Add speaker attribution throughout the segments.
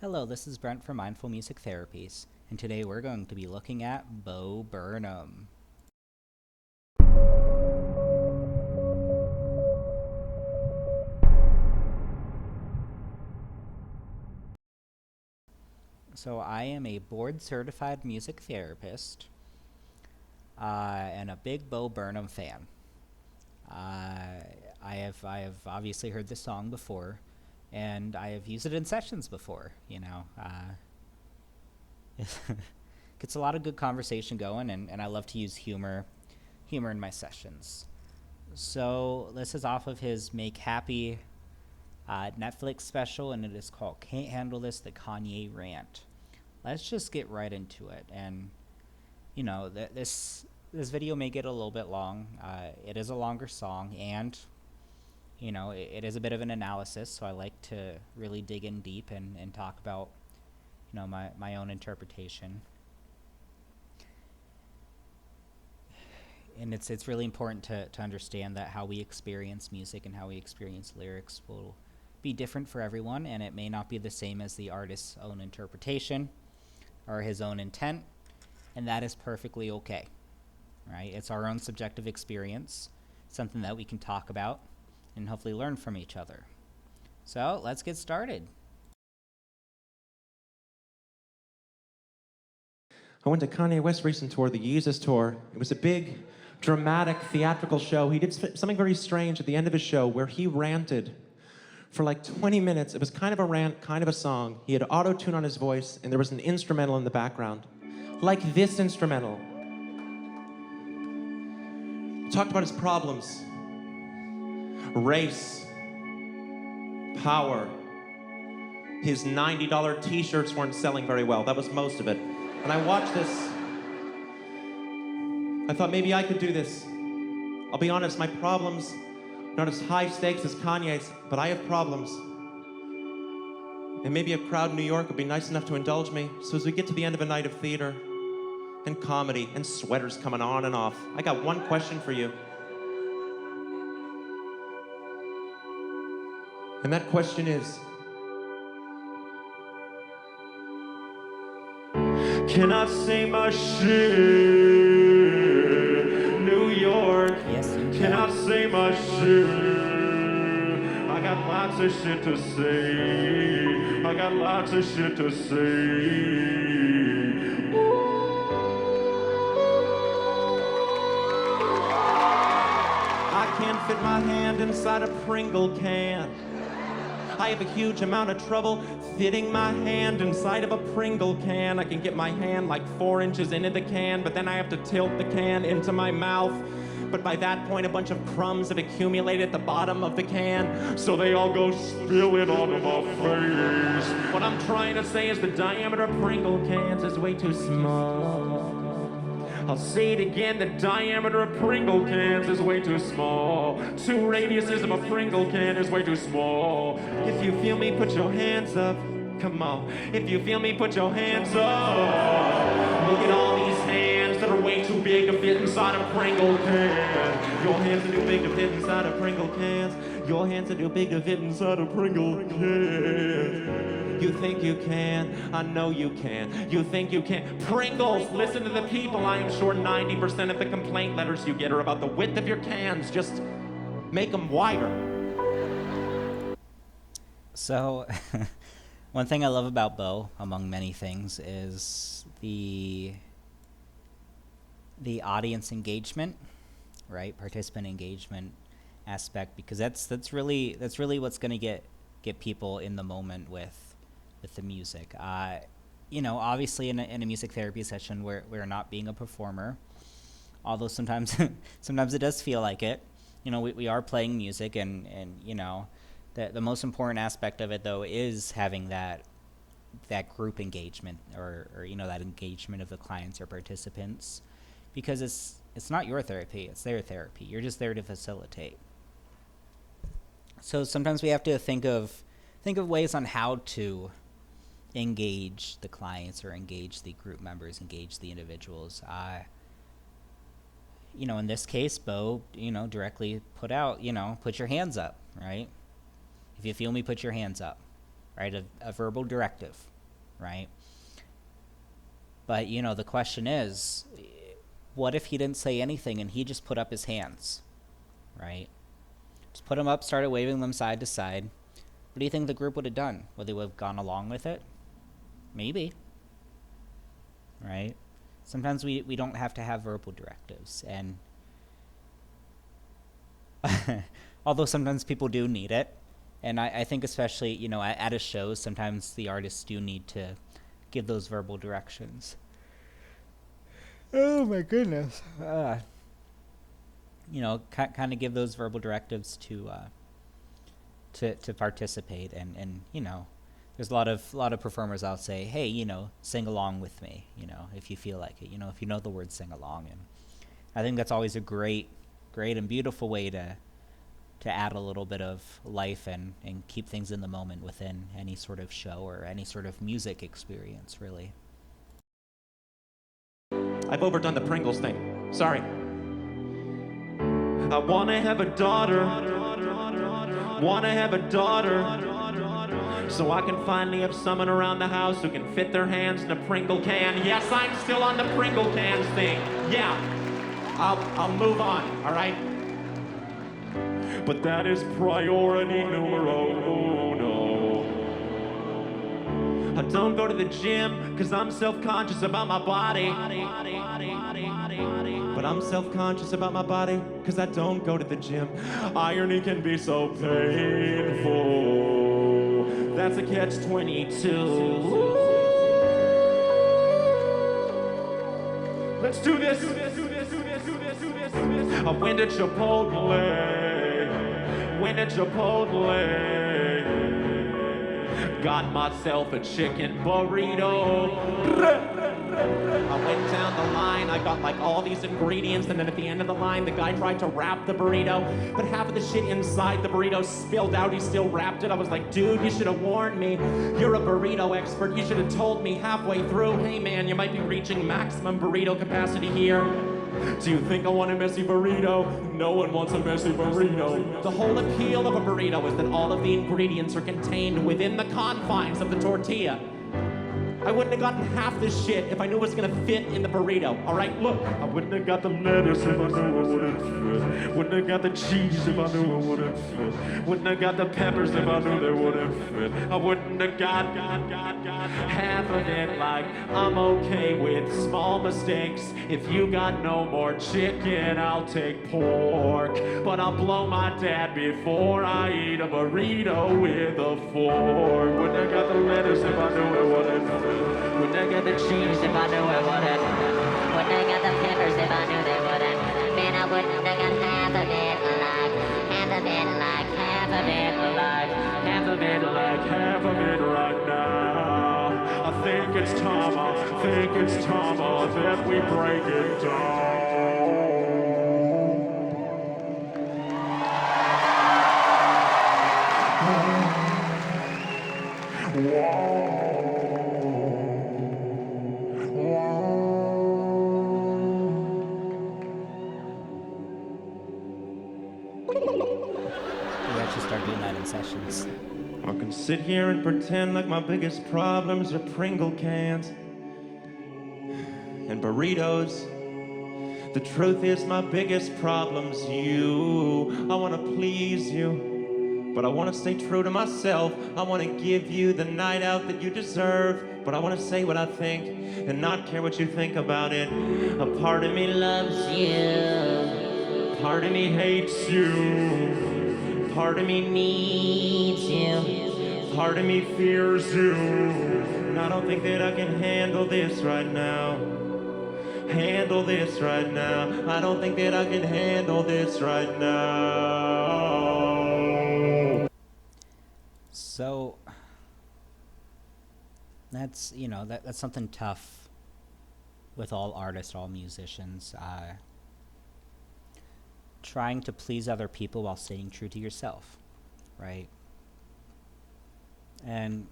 Speaker 1: Hello, this is Brent from Mindful Music Therapies, and today we're going to be looking at Burnham. So I am a board-certified music therapist and a big Burnham fan. I have obviously heard this song before, and I have used it in sessions before. Gets a lot of good conversation going, and I love to use humor in my sessions. So this is off of his Make Happy Netflix special, and it is called Can't Handle This, the Kanye Rant. Let's just get right into it. And this video may get a little bit long. It is a longer song, and it is a bit of an analysis, so I like to really dig in deep and talk about my own interpretation. And it's really important to understand that how we experience music and how we experience lyrics will be different for everyone, and it may not be the same as the artist's own interpretation or his own intent, and that is perfectly okay, right? It's our own subjective experience, something that we can talk about and hopefully learn from each other. So let's get started.
Speaker 2: I went to Kanye West's recent tour, the Yeezus tour. It was a big, dramatic, theatrical show. He did something very strange at the end of his show where he ranted for like 20 minutes. It was kind of a rant, kind of a song. He had Autotune on his voice, and there was an instrumental in the background. Like this instrumental. He talked about his problems. Race. Power. His $90 t-shirts weren't selling very well. That was most of it. And I watched this. I thought maybe I could do this. I'll be honest, my problems not as high stakes as Kanye's, but I have problems. And maybe a crowd in New York would be nice enough to indulge me. So as we get to the end of a night of theater and comedy and sweaters coming on and off, I got one question for you. And that question is, can I say my shit, New York?
Speaker 1: Yes, you
Speaker 2: Can I say my shit? I got lots of shit to say. I got lots of shit to say. I can't fit my hand inside a Pringle can. I have a huge amount of trouble fitting my hand inside of a Pringle can. I can get my hand like 4 inches into the can, but then I have to tilt the can into my mouth. But by that point, a bunch of crumbs have accumulated at the bottom of the can, so they all go spilling onto my face. What I'm trying to say is the diameter of Pringle cans is way too small. I'll say it again, the diameter of Pringle cans is way too small. 2 radiuses of a Pringle can is way too small. If you feel me, put your hands up. Come on. If you feel me, put your hands up. Look at all these hands that are way too big to fit inside a Pringle can. Your hands are too big to fit inside a Pringle cans. Your hands are too big to fit inside a Pringle can. You think you can, I know you can. You think you can. Pringles, listen to the people. I am sure 90% of the complaint letters you get are about the width of your cans. Just make them wider.
Speaker 1: So, one thing I love about Bo, among many things, is the audience engagement, right? Participant engagement aspect, because that's really what's going to get people in the moment with the music. Obviously in a music therapy session, we're not being a performer, although sometimes sometimes it does feel like it. We are playing music, and the most important aspect of it, though, is having that group engagement or that engagement of the clients or participants, because it's not your therapy, it's their therapy. You're just there to facilitate. So sometimes we have to think of ways on how to engage the clients or engage the group members, engage the individuals. In this case, Bo, directly put out, put your hands up, right? If you feel me, put your hands up, right? A verbal directive. right? But, you know, the question is, what if he didn't say anything and he just put up his hands, right? Just put them up, started waving them side to side. What do you think the group would have done? Would they have gone along with it? Maybe, right? Sometimes we don't have to have verbal directives. And although sometimes people do need it, and I think especially, you know, at a show, sometimes the artists do need to give those verbal directions. Oh my goodness. You know, kind of give those verbal directives to participate, and you know, there's a lot of performers out say, hey, you know, sing along with me, you know, if you feel like it, you know, if you know the words, sing along. And I think that's always a great and beautiful way to add a little bit of life and keep things in the moment within any sort of show or any sort of music experience, really.
Speaker 2: I've overdone the Pringles thing. Sorry. I wanna have a daughter. Wanna have a daughter. So I can finally have someone around the house who can fit their hands in a Pringle can. Yes, I'm still on the Pringle cans thing. Yeah. I'll move on, all right? But that is priority numero uno. I don't go to the gym because I'm self-conscious about my body. But I'm self-conscious about my body because I don't go to the gym. Irony can be so painful. That's a catch-22. Let's do this. I went to Chipotle. Went to Chipotle. Got myself a chicken burrito. I went down the line, I got like all these ingredients, and then at the end of the line, the guy tried to wrap the burrito, but half of the shit inside the burrito spilled out. He still wrapped it. I was like, dude, you should have warned me. You're a burrito expert. You should have told me halfway through, hey man, you might be reaching maximum burrito capacity here. Do you think I want a messy burrito? No one wants a messy burrito. The whole appeal of a burrito is that all of the ingredients are contained within the confines of the tortilla. I wouldn't have gotten half this shit if I knew it was gonna fit in the burrito. All right, look. I wouldn't have got the lettuce if I knew it wouldn't fit. Wouldn't have got the cheese if I knew it wouldn't fit. Wouldn't have got the peppers if I knew they wouldn't fit. I wouldn't have got half of it. Like, I'm okay with small mistakes. If you got no more chicken, I'll take pork. But I'll blow my dad before I eat a burrito with a fork. Wouldn't have got the lettuce if I knew it wouldn't fit. Wouldn't have got the cheese if I knew it wouldn't. Wouldn't have got the peppers if I knew they wouldn't. Man, I wouldn't have got half of it like, half of it like, half of it like, half of it like, half of it right now. I think it's time that we break it down. Whoa.
Speaker 1: Start doing that in sessions.
Speaker 2: I can sit here and pretend like my biggest problems are Pringle cans and burritos. The truth is my biggest problem's you. I want to please you, but I want to stay true to myself. I want to give you the night out that you deserve, but I want to say what I think and not care what you think about it. A part of me loves you, part of me hates you. Part of me needs you, part of me fears you, and I don't think that I can handle this right now. Handle this right now. I don't think that I can handle this right now.
Speaker 1: So that's, you know, that's something tough with all artists, all musicians. Trying to please other people while staying true to yourself, right? And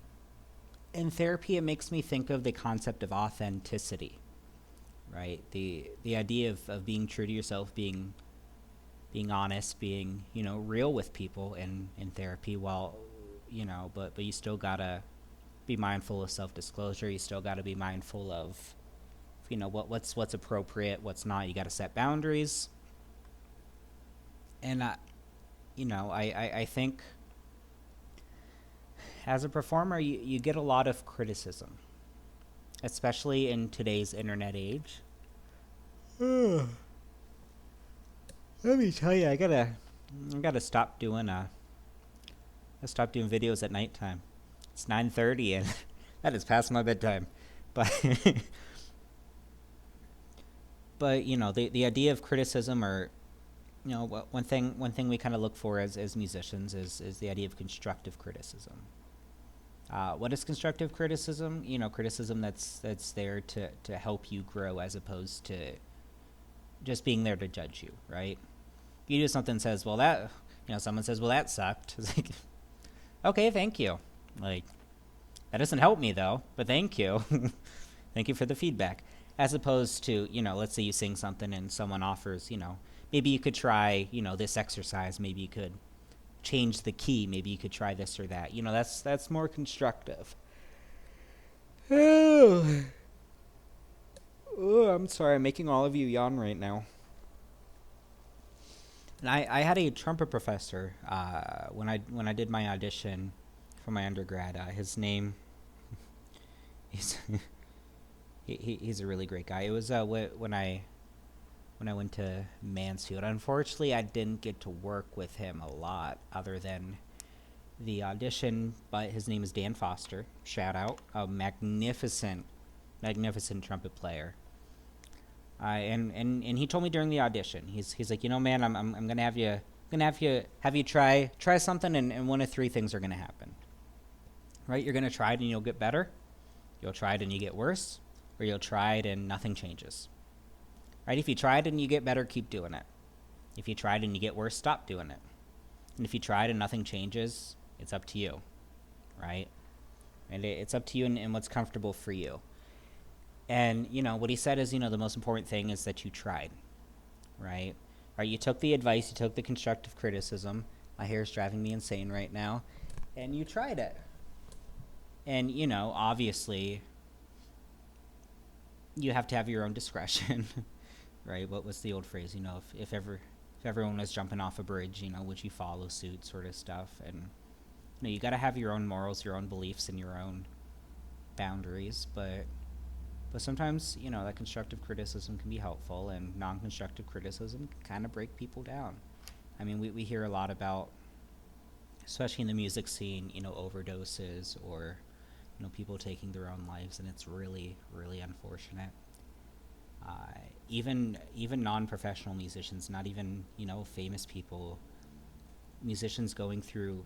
Speaker 1: in therapy, it makes me think of the concept of authenticity, right? The idea of being true to yourself, being honest, being, you know, real with people in therapy, while, you know, but you still gotta be mindful of self-disclosure. You still got to be mindful of, what's appropriate, what's not. You got to set boundaries. And I think as a performer, you get a lot of criticism, especially in today's internet age. Let me tell you, I gotta stop doing videos at nighttime. It's 9:30 and that is past my bedtime. But but the idea of criticism, or one thing we kind of look for as musicians is the idea of constructive criticism. What is constructive criticism? Criticism that's there to help you grow, as opposed to just being there to judge you, right? You do something and says, well, someone says, well, that sucked. It's like, okay, thank you. Like, that doesn't help me though, but thank you. Thank you for the feedback. As opposed to, let's say you sing something and someone offers, maybe you could try, this exercise. Maybe you could change the key. Maybe you could try this or that. That's more constructive. Oh, I'm sorry. I'm making all of you yawn right now. And I had a trumpet professor when I did my audition for my undergrad. His name, he's a really great guy. It was when I went to Mansfield. Unfortunately, I didn't get to work with him a lot other than the audition, but his name is Dan Foster. Shout out. A magnificent trumpet player. And he told me during the audition, he's like, man, I'm gonna have you try something, and one of three things are gonna happen. Right? You're gonna try it and you'll get better. You'll try it and you get worse, or you'll try it and nothing changes. Right? If you try it and you get better, keep doing it. If you try it and you get worse, stop doing it. And if you try it and nothing changes, it's up to you. Right? And it's up to you and what's comfortable for you. And, what he said is, the most important thing is that you tried. Right? Right? You took the advice, you took the constructive criticism. My hair is driving me insane right now. And you tried it. And, obviously, you have to have your own discretion. Right? What was the old phrase? If everyone was jumping off a bridge, would you follow suit, sort of stuff. And you got to have your own morals, your own beliefs, and your own boundaries. But sometimes, that constructive criticism can be helpful, and non-constructive criticism can kind of break people down. I mean, we hear a lot about, especially in the music scene, overdoses, or people taking their own lives, and it's really, really unfortunate. Even non-professional musicians, not even famous people, musicians going through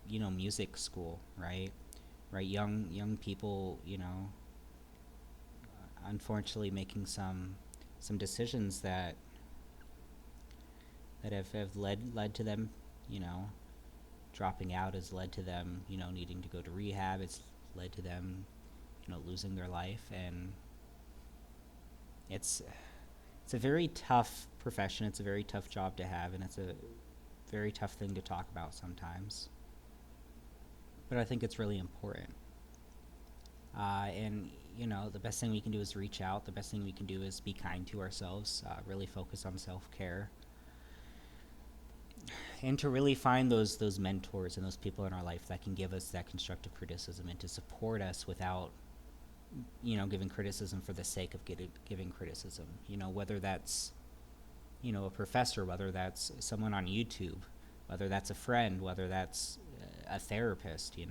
Speaker 1: music school, right, young people, unfortunately making some decisions that have led to them, dropping out, has led to them, needing to go to rehab. It's led to them, losing their life, and it's a very tough profession. It's a very tough job to have, and it's a very tough thing to talk about sometimes. But I think it's really important. And the best thing we can do is reach out. The best thing we can do is be kind to ourselves, really focus on self-care, and to really find those mentors and those people in our life that can give us that constructive criticism and to support us without giving criticism for the sake of giving criticism. Whether that's a professor, whether that's someone on YouTube, whether that's a friend, whether that's a therapist. I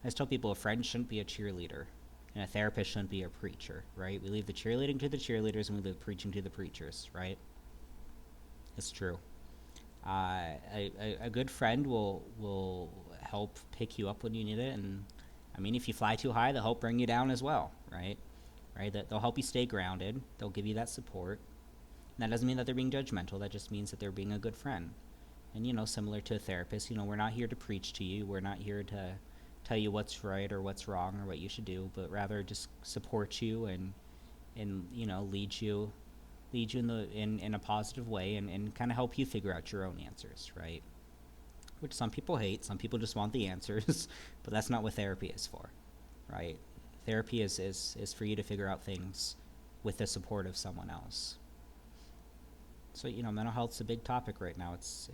Speaker 1: just tell people a friend shouldn't be a cheerleader, and a therapist shouldn't be a preacher, right? We leave the cheerleading to the cheerleaders, and we leave the preaching to the preachers, right? It's true. A good friend will help pick you up when you need it, and I mean, if you fly too high, they'll help bring you down as well, right? They'll help you stay grounded. They'll give you that support. And that doesn't mean that they're being judgmental. That just means that they're being a good friend. And similar to a therapist, we're not here to preach to you. We're not here to tell you what's right or what's wrong or what you should do, but rather just support you and lead you in a positive way, and kind of help you figure out your own answers, right? Which some people hate. Some people just want the answers, but that's not what therapy is for. right? Therapy is for you to figure out things with the support of someone else. So, mental health's a big topic right now. It's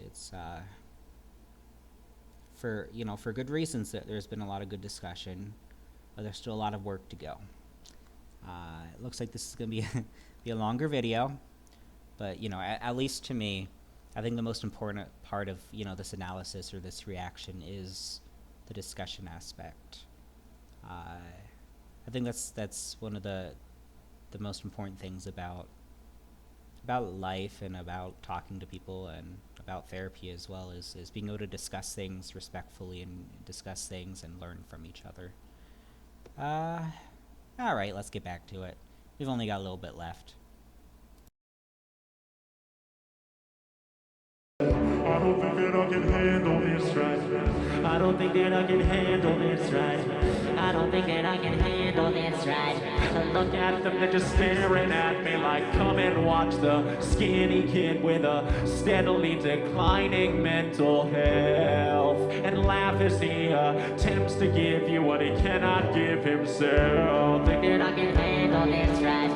Speaker 1: for good reasons that there's been a lot of good discussion, but there's still a lot of work to go. It looks like this is going to be a longer video, but at least to me, I think the most important part of this analysis or this reaction is the discussion aspect. I think that's one of the most important things about life and about talking to people and about therapy as well is being able to discuss things respectfully and discuss things and learn from each other. All right, let's get back to it. We've only got a little bit left.
Speaker 2: I don't think that I can handle this right. I don't think that I can handle this right. I don't think that I can handle this right. I look at them, they're just staring at me like, come and watch the skinny kid with a steadily declining mental health, and laugh as he attempts to give you what he cannot give himself.
Speaker 3: Think that I can handle this right.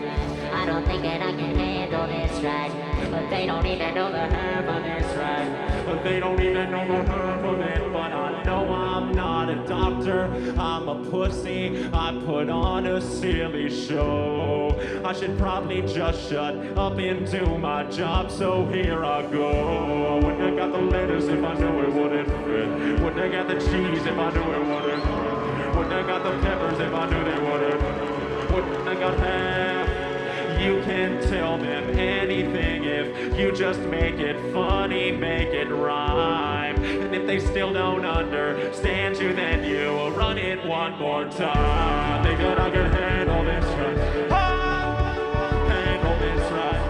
Speaker 3: I don't think that I can handle this right. But they don't even know the half of this right.
Speaker 2: But they don't even know the half of it. But I know I'm not a doctor, I'm a pussy. I put on a silly show. I should probably just shut up and do my job, so here I go. Wouldn't have got the lettuce if I knew it wouldn't fit. Wouldn't have got the cheese if I knew it wouldn't fit. Wouldn't have got the peppers if I knew they wouldn't. Wouldn't have got half. You can tell them anything if you just make it funny, make it rhyme. And if they still don't understand you, then you will run it one more time. Think that I can handle this right. Handle this right.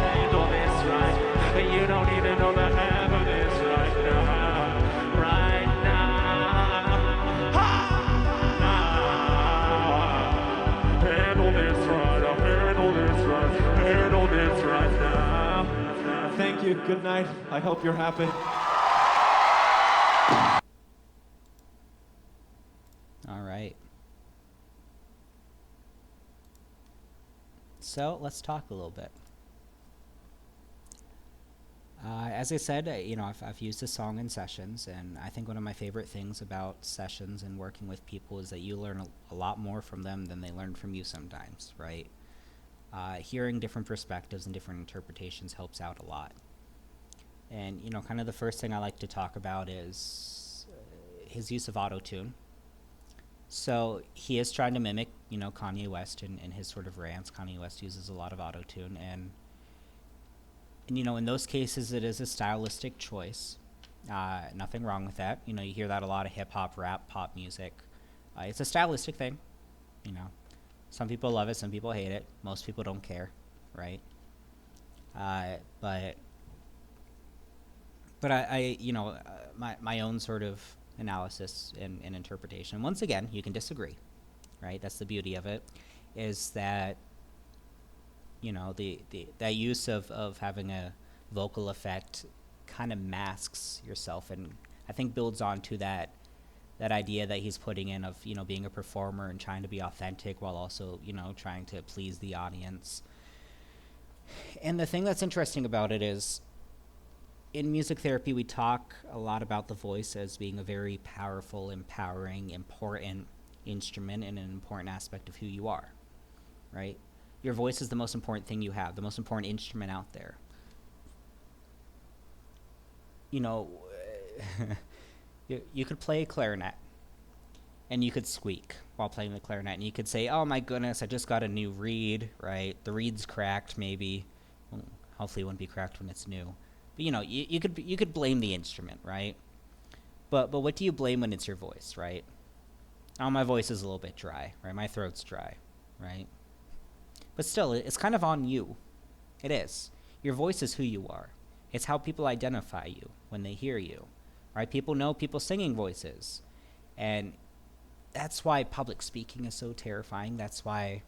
Speaker 2: Handle this right. But you don't even know the half of this right now. Right now. Handle this right. Handle this right now. Thank you. Good night. I hope you're happy.
Speaker 1: All right. So let's talk a little bit. As I said, I've used this song in sessions, and I think one of my favorite things about sessions and working with people is that you learn a lot more from them than they learn from you sometimes, right? Hearing different perspectives and different interpretations helps out a lot. And, kind of the first thing I like to talk about is his use of Autotune. So he is trying to mimic, Kanye West in his sort of rants. Kanye West uses a lot of Autotune, and in those cases, it is a stylistic choice. Nothing wrong with that. You hear that a lot of hip-hop, rap, pop music. It's a stylistic thing, Some people love it, some people hate it. Most people don't care, right? But I my own sort of analysis and interpretation. Once again, you can disagree, right? That's the beauty of it, is that that use of having a vocal effect kind of masks yourself, and I think builds on to that idea that he's putting in of being a performer and trying to be authentic while also trying to please the audience. And the thing that's interesting about it is, in music therapy, we talk a lot about the voice as being a very powerful, empowering, important instrument and an important aspect of who you are, right? Your voice is the most important thing you have, the most important instrument out there. You could play clarinet, and you could squeak while playing the clarinet, and you could say, oh my goodness, I just got a new reed, right? The reed's cracked, maybe. Well, hopefully it wouldn't be cracked when it's new. But you could blame the instrument, right? But what do you blame when it's your voice, right? Oh, my voice is a little bit dry, right? My throat's dry, right? But still, it's kind of on you. It is. Your voice is who you are. It's how people identify you when they hear you, right? People know people's singing voices. And that's why public speaking is so terrifying. That's why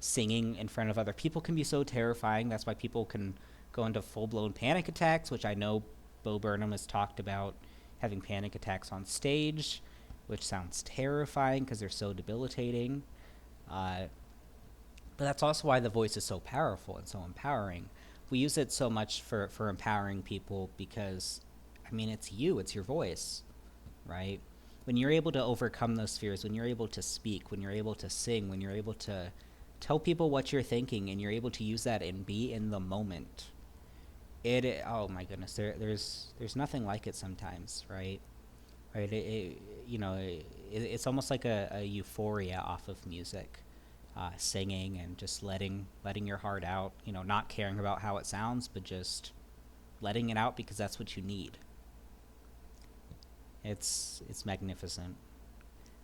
Speaker 1: singing in front of other people can be so terrifying. That's why people can go into full-blown panic attacks, which I know Burnham has talked about having panic attacks on stage. which sounds terrifying because they're so debilitating. But that's also why the voice is so powerful and so empowering. We use it so much for empowering people because, I mean, it's your voice, right? When you're able to overcome those fears, when you're able to speak, when you're able to sing, when you're able to tell people what you're thinking, and you're able to use that and be in the moment, oh my goodness, there's nothing like it sometimes, right? Right? It's almost like a euphoria off of music, singing and just letting your heart out. Not caring about how it sounds, but just letting it out because that's what you need. It's magnificent.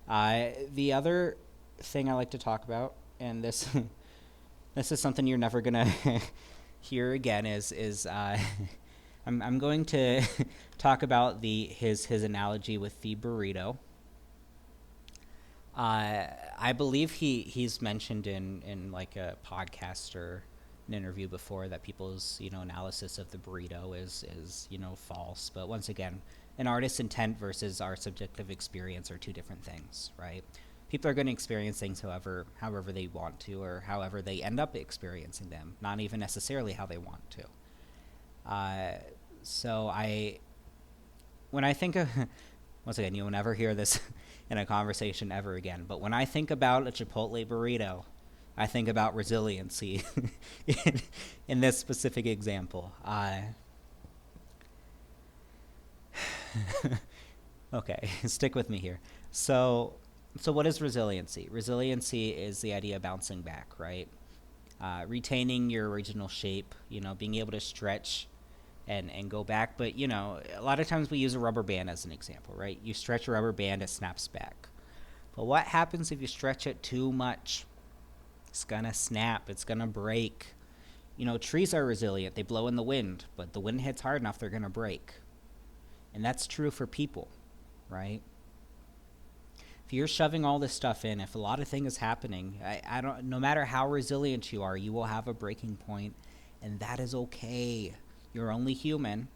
Speaker 1: The other thing I like to talk about, and this this is something you're never gonna hear again, is I'm going to talk about his analogy with the burrito. I believe he's mentioned in like a podcast or an interview before that people's analysis of the burrito is false. But once again, an artist's intent versus our subjective experience are two different things, right? People are going to experience things however they want to, or however they end up experiencing them, not even necessarily how they want to. So when I think of, once again, you'll never hear this in a conversation ever again, but when I think about a Chipotle burrito, I think about resiliency in this specific example. Okay, stick with me here. So what is resiliency? Resiliency is the idea of bouncing back, right? Retaining your original shape, being able to stretch and go back. But, a lot of times we use a rubber band as an example, right? You stretch a rubber band, it snaps back. But what happens if you stretch it too much? It's going to snap. It's going to break. Trees are resilient. They blow in the wind, but the wind hits hard enough, they're going to break. And that's true for people, right? If you're shoving all this stuff in, if a lot of things is happening, no matter how resilient you are, you will have a breaking point, and that is okay. You're only human.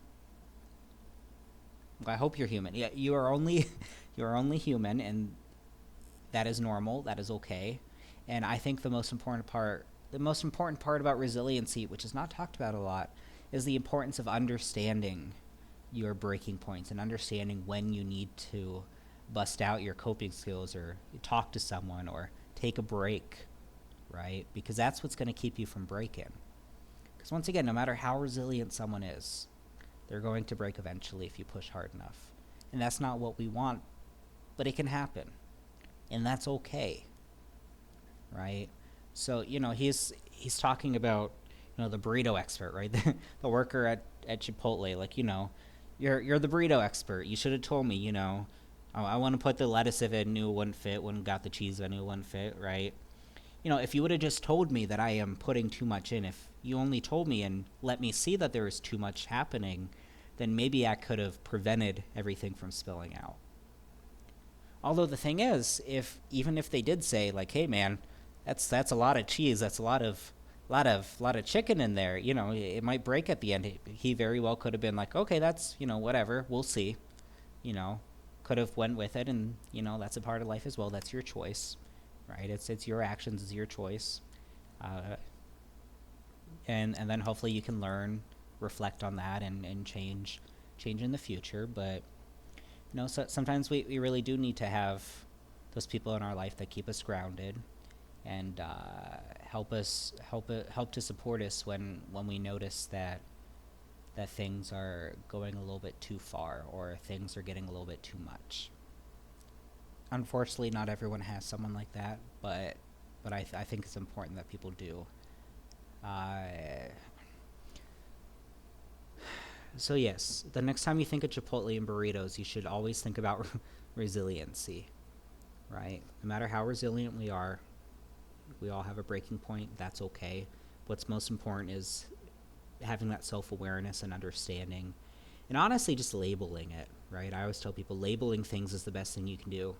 Speaker 1: Well, I hope you're human. Yeah, you're only human, and that is normal. That is okay. And I think the most important part about resiliency, which is not talked about a lot, is the importance of understanding your breaking points and understanding when you need to bust out your coping skills or talk to someone or take a break, right? Because that's what's going to keep you from breaking. Because once again, no matter how resilient someone is, they're going to break eventually if you push hard enough. And that's not what we want, but it can happen. And that's okay, right? So, he's talking about, the burrito expert, right? The worker at Chipotle, like, you're the burrito expert. You should have told me, I want to put the lettuce if I knew it wouldn't fit, when got the cheese if I knew it wouldn't fit, right? If you would have just told me that I am putting too much in, if you only told me and let me see that there is too much happening, then maybe I could have prevented everything from spilling out. Although the thing is, even if they did say, like, hey man, that's a lot of cheese, that's a lot of chicken in there, it might break at the end. He very well could have been like, okay, that's, whatever, we'll see. Could have went with it, and that's a part of life as well. That's your choice, right? It's your actions, it's your choice, and then hopefully you can learn, reflect on that, and change in the future. But so sometimes we really do need to have those people in our life that keep us grounded and help to support us when we notice that things are going a little bit too far or things are getting a little bit too much. Unfortunately, not everyone has someone like that, but I think it's important that people do. So yes, the next time you think of Chipotle and burritos, you should always think about resiliency, right? No matter how resilient we are, we all have a breaking point. That's okay. What's most important is having that self-awareness and understanding, and honestly just labeling it, right? I always tell people labeling things is the best thing you can do.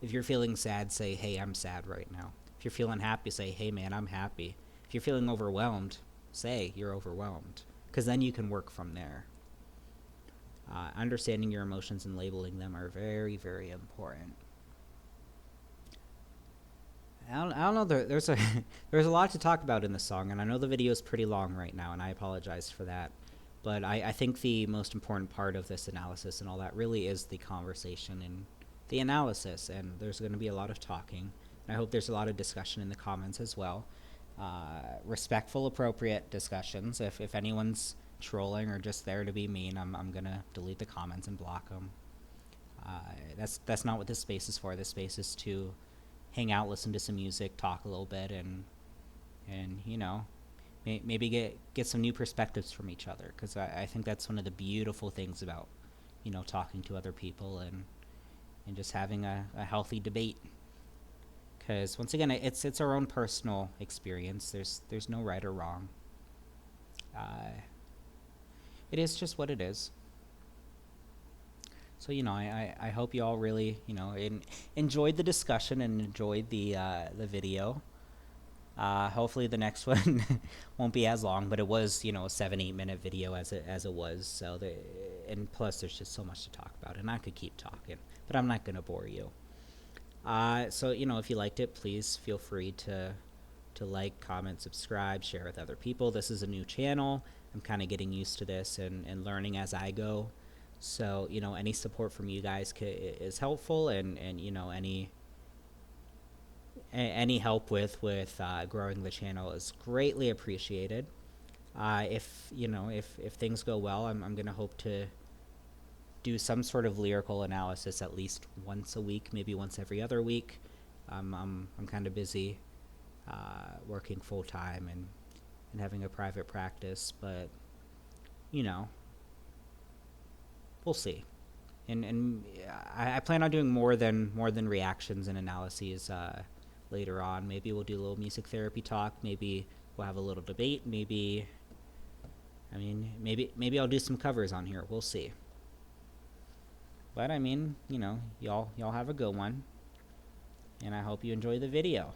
Speaker 1: If you're feeling sad, say, hey, I'm sad right now. If you're feeling happy, say, hey man, I'm happy. If you're feeling overwhelmed, say you're overwhelmed, because then you can work from there. Understanding your emotions and labeling them are very, very important. I don't know. There's a there's a lot to talk about in the song, and I know the video is pretty long right now, and I apologize for that. But I think the most important part of this analysis and all that really is the conversation and the analysis, and there's going to be a lot of talking. And I hope there's a lot of discussion in the comments as well. Respectful, appropriate discussions. If anyone's trolling or just there to be mean, I'm going to delete the comments and block them. That's not what this space is for. This space is to hang out, listen to some music, talk a little bit, and you know, maybe get some new perspectives from each other, because I think that's one of the beautiful things about, you know, talking to other people and just having a healthy debate. Because once again, it's our own personal experience. There's no right or wrong. It is just what it is. So, you know, I hope you all really, you know, enjoyed the discussion and enjoyed the video. Hopefully the next one won't be as long, but it was, you know, a 7-8 minute video as it was. So and plus there's just so much to talk about, and I could keep talking, but I'm not gonna bore you. So, you know, if you liked it, please feel free to like, comment, subscribe, share with other people. This is a new channel. I'm kind of getting used to this and learning as I go. So, you know, any support from you guys is helpful, and you know, any help with growing the channel is greatly appreciated. If you know, if things go well, I'm gonna hope to do some sort of lyrical analysis at least once a week, maybe once every other week. I'm kind of busy working full time and having a private practice, but you know, we'll see. And I plan on doing more than reactions and analyses later on. Maybe we'll do a little music therapy talk. Maybe we'll have a little debate. Maybe I'll do some covers on here. We'll see. But I mean, you know, y'all have a good one, and I hope you enjoy the video.